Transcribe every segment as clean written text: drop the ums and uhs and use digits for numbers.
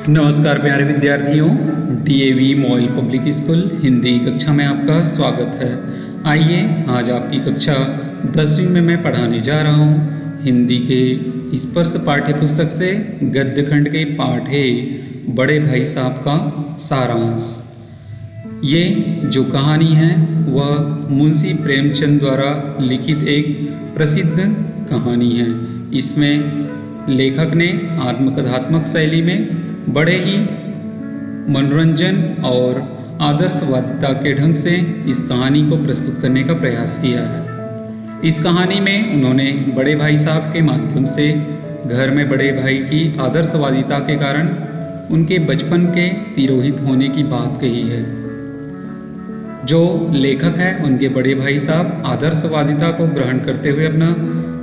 नमस्कार प्यारे विद्यार्थियों, DAV model public school Hindi कक्षा में आपका स्वागत है। आइए आज आपकी कक्षा 10वीं में मैं पढ़ाने जा रहा हूँ हिंदी के स्पर्श पाठ्य पुस्तक से गद्य खंड के पाठ है बड़े भाई साहब का सारांश। ये जो कहानी है वह मुंशी प्रेमचंद द्वारा लिखित एक प्रसिद्ध कहानी है। इसमें लेखक ने आत्मकथात्मक शैली में बड़े ही मनोरंजन और आदर्शवादिता के ढंग से इस कहानी को प्रस्तुत करने का प्रयास किया है। इस कहानी में उन्होंने बड़े भाई साहब के माध्यम से घर में बड़े भाई की आदर्शवादिता के कारण उनके बचपन के तिरोहित होने की बात कही है। जो लेखक हैं उनके बड़े भाई साहब आदर्शवादिता को ग्रहण करते हुए अपना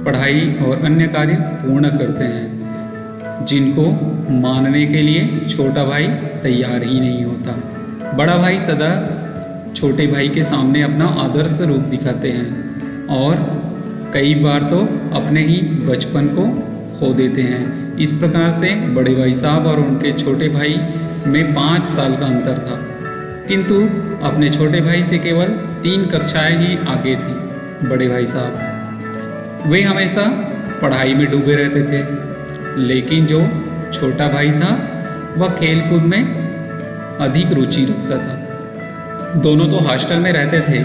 पढ़ाई और अन्य कार्य पूर्ण करते हैं, जिनको मानने के लिए छोटा भाई तैयार ही नहीं होता। बड़ा भाई सदा छोटे भाई के सामने अपना आदर्श रूप दिखाते हैं और कई बार तो अपने ही बचपन को खो देते हैं। इस प्रकार से बड़े भाई साहब और उनके छोटे भाई में 5 साल का अंतर था, किंतु अपने छोटे भाई से केवल 3 कक्षाएं ही आगे थी। बड़े भाई साहब वे हमेशा पढ़ाई में डूबे रहते थे, लेकिन जो छोटा भाई था वह खेल कूद में अधिक रुचि रखता था। दोनों तो हॉस्टल में रहते थे।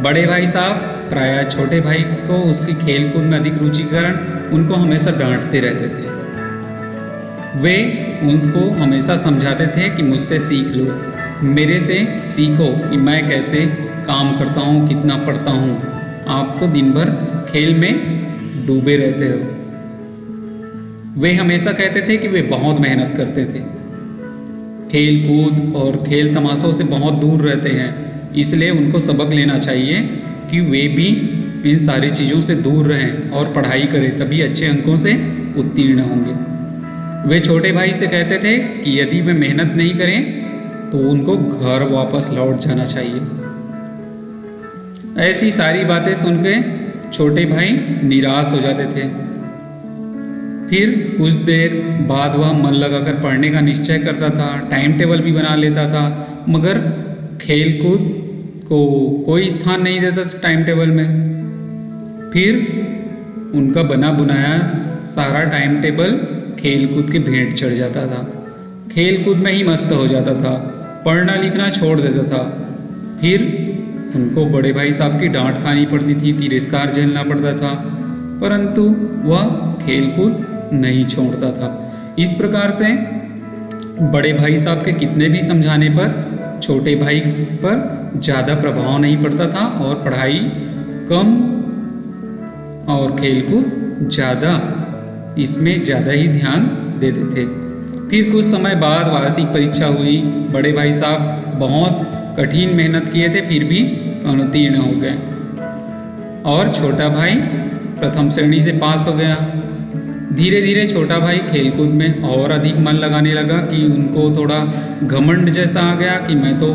बड़े भाई साहब प्रायः छोटे भाई को उसकी खेल कूद में अधिक रुचि के कारण उनको हमेशा डांटते रहते थे। वे उनको हमेशा समझाते थे कि मुझसे सीख लो, मेरे से सीखो कि मैं कैसे काम करता हूँ, कितना पढ़ता हूँ। आप तो दिन भर खेल में डूबे रहते हो। वे हमेशा कहते थे कि वे बहुत मेहनत करते थे, खेल कूद और खेल तमाशों से बहुत दूर रहते हैं, इसलिए उनको सबक लेना चाहिए कि वे भी इन सारी चीज़ों से दूर रहें और पढ़ाई करें, तभी अच्छे अंकों से उत्तीर्ण होंगे। वे छोटे भाई से कहते थे कि यदि वे मेहनत नहीं करें तो उनको घर वापस लौट जाना चाहिए। ऐसी सारी बातें सुन के छोटे भाई निराश हो जाते थे। फिर कुछ देर बाद वह मन लगाकर पढ़ने का निश्चय करता था, टाइम टेबल भी बना लेता था, मगर खेल कूद को कोई स्थान नहीं देता था टाइम टेबल में। फिर उनका बना बुनाया सारा टाइम टेबल खेल कूद के भेंट चढ़ जाता था। खेल कूद में ही मस्त हो जाता था, पढ़ना लिखना छोड़ देता था। फिर उनको बड़े भाई साहब की डांट खानी पड़ती थी, तिरस्कार झेलना पड़ता था, परंतु वह खेल कूद नहीं छोड़ता था। इस प्रकार से बड़े भाई साहब के कितने भी समझाने पर छोटे भाई पर ज़्यादा प्रभाव नहीं पड़ता था और पढ़ाई कम और खेलकूद ज़्यादा, इसमें ज़्यादा ही ध्यान देते थे। फिर कुछ समय बाद वार्षिक परीक्षा हुई। बड़े भाई साहब बहुत कठिन मेहनत किए थे, फिर भी अनुत्तीर्ण हो गए और छोटा भाई प्रथम श्रेणी से पास हो गया। धीरे धीरे छोटा भाई खेलकूद में और अधिक मन लगाने लगा कि उनको थोड़ा घमंड जैसा आ गया कि मैं तो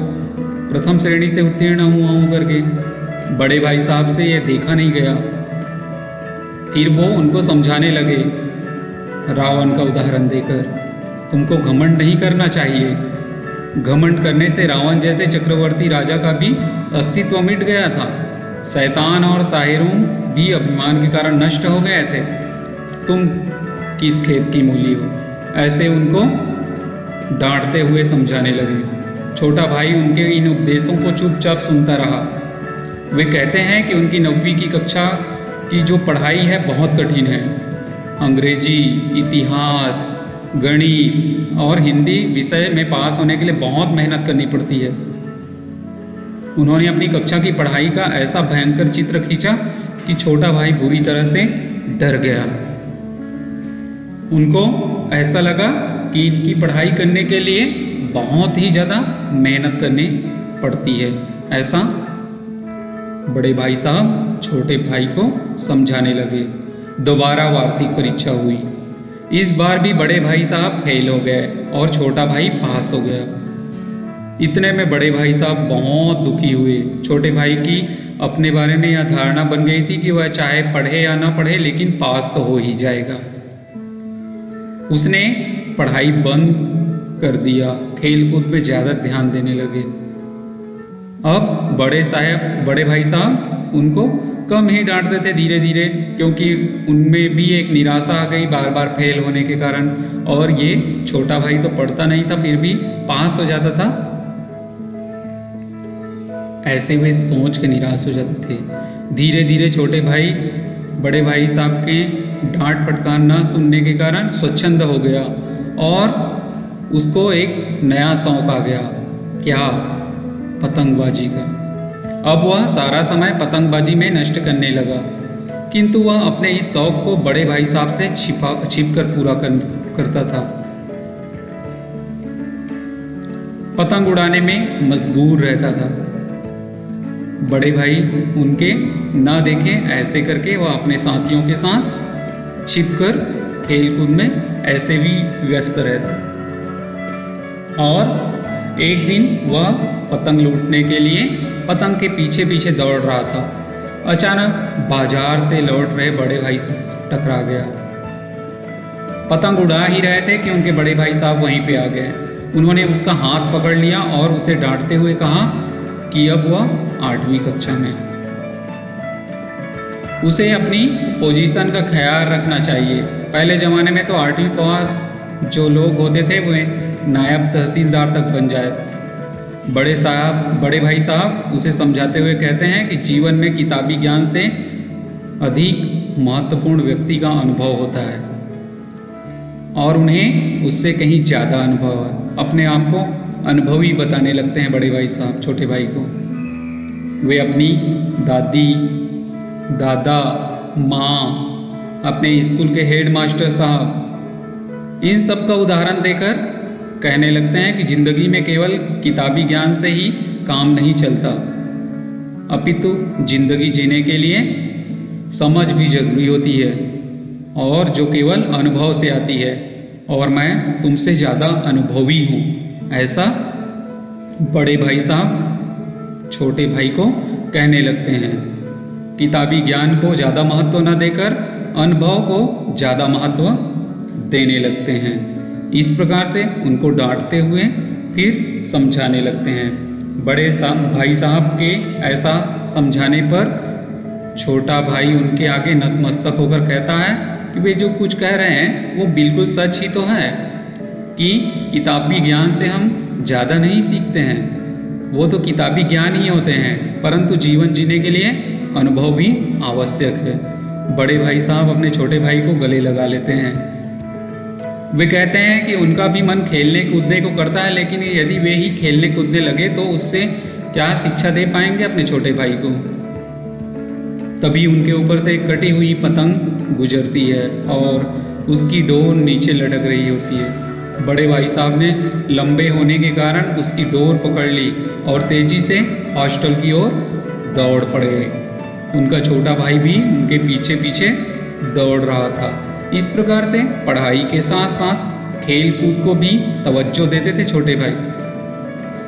प्रथम श्रेणी से उत्तीर्ण हुआ हूँ करके। बड़े भाई साहब से यह देखा नहीं गया। फिर वो उनको समझाने लगे रावण का उदाहरण देकर, तुमको घमंड नहीं करना चाहिए। घमंड करने से रावण जैसे चक्रवर्ती राजा का भी अस्तित्व मिट गया था। शैतान और साहिरूम भी अभिमान के कारण नष्ट हो गए थे। तुम किस खेत की मूली हो, ऐसे उनको डांटते हुए समझाने लगे। छोटा भाई उनके इन उपदेशों को चुपचाप सुनता रहा। वे कहते हैं कि उनकी 9वीं की कक्षा की जो पढ़ाई है बहुत कठिन है। अंग्रेजी, इतिहास, गणित और हिंदी विषय में पास होने के लिए बहुत मेहनत करनी पड़ती है। उन्होंने अपनी कक्षा की पढ़ाई का ऐसा भयंकर चित्र खींचा कि छोटा भाई बुरी तरह से डर गया। उनको ऐसा लगा कि इनकी पढ़ाई करने के लिए बहुत ही ज़्यादा मेहनत करनी पड़ती है। ऐसा बड़े भाई साहब छोटे भाई को समझाने लगे। दोबारा वार्षिक परीक्षा हुई। इस बार भी बड़े भाई साहब फेल हो गए और छोटा भाई पास हो गया। इतने में बड़े भाई साहब बहुत दुखी हुए। छोटे भाई की अपने बारे में यह धारणा बन गई थी कि वह चाहे पढ़े या ना पढ़े लेकिन पास तो हो ही जाएगा। उसने पढ़ाई बंद कर दिया, खेल कूद पे ज़्यादा ध्यान देने लगे। अब बड़े भाई साहब उनको कम ही डांटते थे धीरे धीरे, क्योंकि उनमें भी एक निराशा आ गई बार बार फेल होने के कारण। और ये छोटा भाई तो पढ़ता नहीं था, फिर भी पास हो जाता था। ऐसे वे सोच के निराश हो जाते थे। धीरे धीरे छोटे भाई बड़े भाई साहब के डांट फटकार न सुनने के कारण स्वच्छंद हो गया और उसको एक नया शौक आ गया। क्या? पतंगबाजी का। अब वह सारा समय पतंगबाजी में नष्ट करने लगा, किंतु वह अपने इस शौक को बड़े भाई साहब से छिप कर पूरा करता था। पतंग उड़ाने में मशगूल रहता था। बड़े भाई उनके ना देखें ऐसे करके वह अपने साथियों के साथ छिपकर खेल कूद में ऐसे भी व्यस्त रहता। और एक दिन वह पतंग लूटने के लिए पतंग के पीछे पीछे दौड़ रहा था। अचानक बाजार से लौट रहे बड़े भाई से टकरा गया। पतंग उड़ा ही रहे थे कि उनके बड़े भाई साहब वहीं पे आ गए। उन्होंने उसका हाथ पकड़ लिया और उसे डांटते हुए कहा कि अब वह 8वीं कक्षा में, उसे अपनी पोजीशन का ख्याल रखना चाहिए। पहले ज़माने में तो 8वीं पास जो लोग होते थे वे नायब तहसीलदार तक बन जाए। बड़े भाई साहब उसे समझाते हुए कहते हैं कि जीवन में किताबी ज्ञान से अधिक महत्वपूर्ण व्यक्ति का अनुभव होता है और उन्हें उससे कहीं ज़्यादा अनुभव है। अपने आप को अनुभवी बताने लगते हैं बड़े भाई साहब छोटे भाई को। वे अपनी दादी, दादा, माँ, अपने स्कूल के हेड मास्टर साहब, इन सब का उदाहरण देकर कहने लगते हैं कि जिंदगी में केवल किताबी ज्ञान से ही काम नहीं चलता, अपितु जिंदगी जीने के लिए समझ भी जरूरी होती है, और जो केवल अनुभव से आती है। और मैं तुमसे ज़्यादा अनुभवी हूँ, ऐसा बड़े भाई साहब छोटे भाई को कहने लगते हैं। किताबी ज्ञान को ज़्यादा महत्व न देकर अनुभव को ज़्यादा महत्व देने लगते हैं। इस प्रकार से उनको डांटते हुए फिर समझाने लगते हैं। भाई साहब के ऐसा समझाने पर छोटा भाई उनके आगे नतमस्तक होकर कहता है कि वे जो कुछ कह रहे हैं वो बिल्कुल सच ही तो है, कि किताबी ज्ञान से हम ज़्यादा नहीं सीखते हैं, वो तो किताबी ज्ञान ही होते हैं, परंतु जीवन जीने के लिए अनुभव भी आवश्यक है। बड़े भाई साहब अपने छोटे भाई को गले लगा लेते हैं। वे कहते हैं कि उनका भी मन खेलने कूदने को करता है, लेकिन यदि वे ही खेलने कूदने लगे तो उससे क्या शिक्षा दे पाएंगे अपने छोटे भाई को। तभी उनके ऊपर से एक कटी हुई पतंग गुजरती है और उसकी डोर नीचे लटक रही होती है। बड़े भाई साहब ने लंबे होने के कारण उसकी डोर पकड़ ली और तेजी से हॉस्टल की ओर दौड़ पड़े। उनका छोटा भाई भी उनके पीछे पीछे दौड़ रहा था। इस प्रकार से पढ़ाई के साथ साथ खेल कूद को भी तवज्जो देते थे छोटे भाई।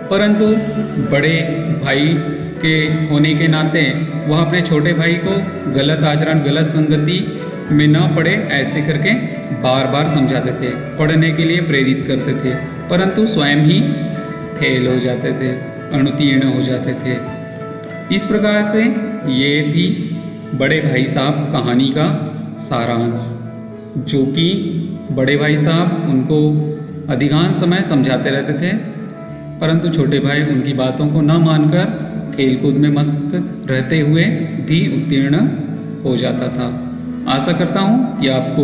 परंतु बड़े भाई के होने के नाते वह अपने छोटे भाई को गलत आचरण, गलत संगति में न पड़े ऐसे करके बार बार समझाते थे, पढ़ने के लिए प्रेरित करते थे, परंतु स्वयं ही फेल हो जाते थे, अनुत्तीर्ण हो जाते थे। इस प्रकार से ये थी बड़े भाई साहब कहानी का सारांश, जो कि बड़े भाई साहब उनको अधिकांश समय समझाते रहते थे, परंतु छोटे भाई उनकी बातों को न मानकर खेलकूद में मस्त रहते हुए भी उत्तीर्ण हो जाता था। आशा करता हूँ कि आपको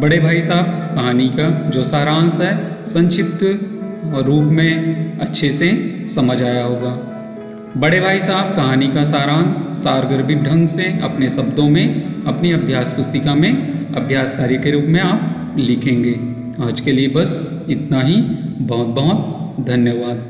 बड़े भाई साहब कहानी का जो सारांश है संक्षिप्त रूप में अच्छे से समझ आया होगा। बड़े भाई साहब कहानी का सारांश सारगर्भित ढंग से अपने शब्दों में अपनी अभ्यास पुस्तिका में अभ्यास कार्य के रूप में आप लिखेंगे। आज के लिए बस इतना ही। बहुत बहुत धन्यवाद।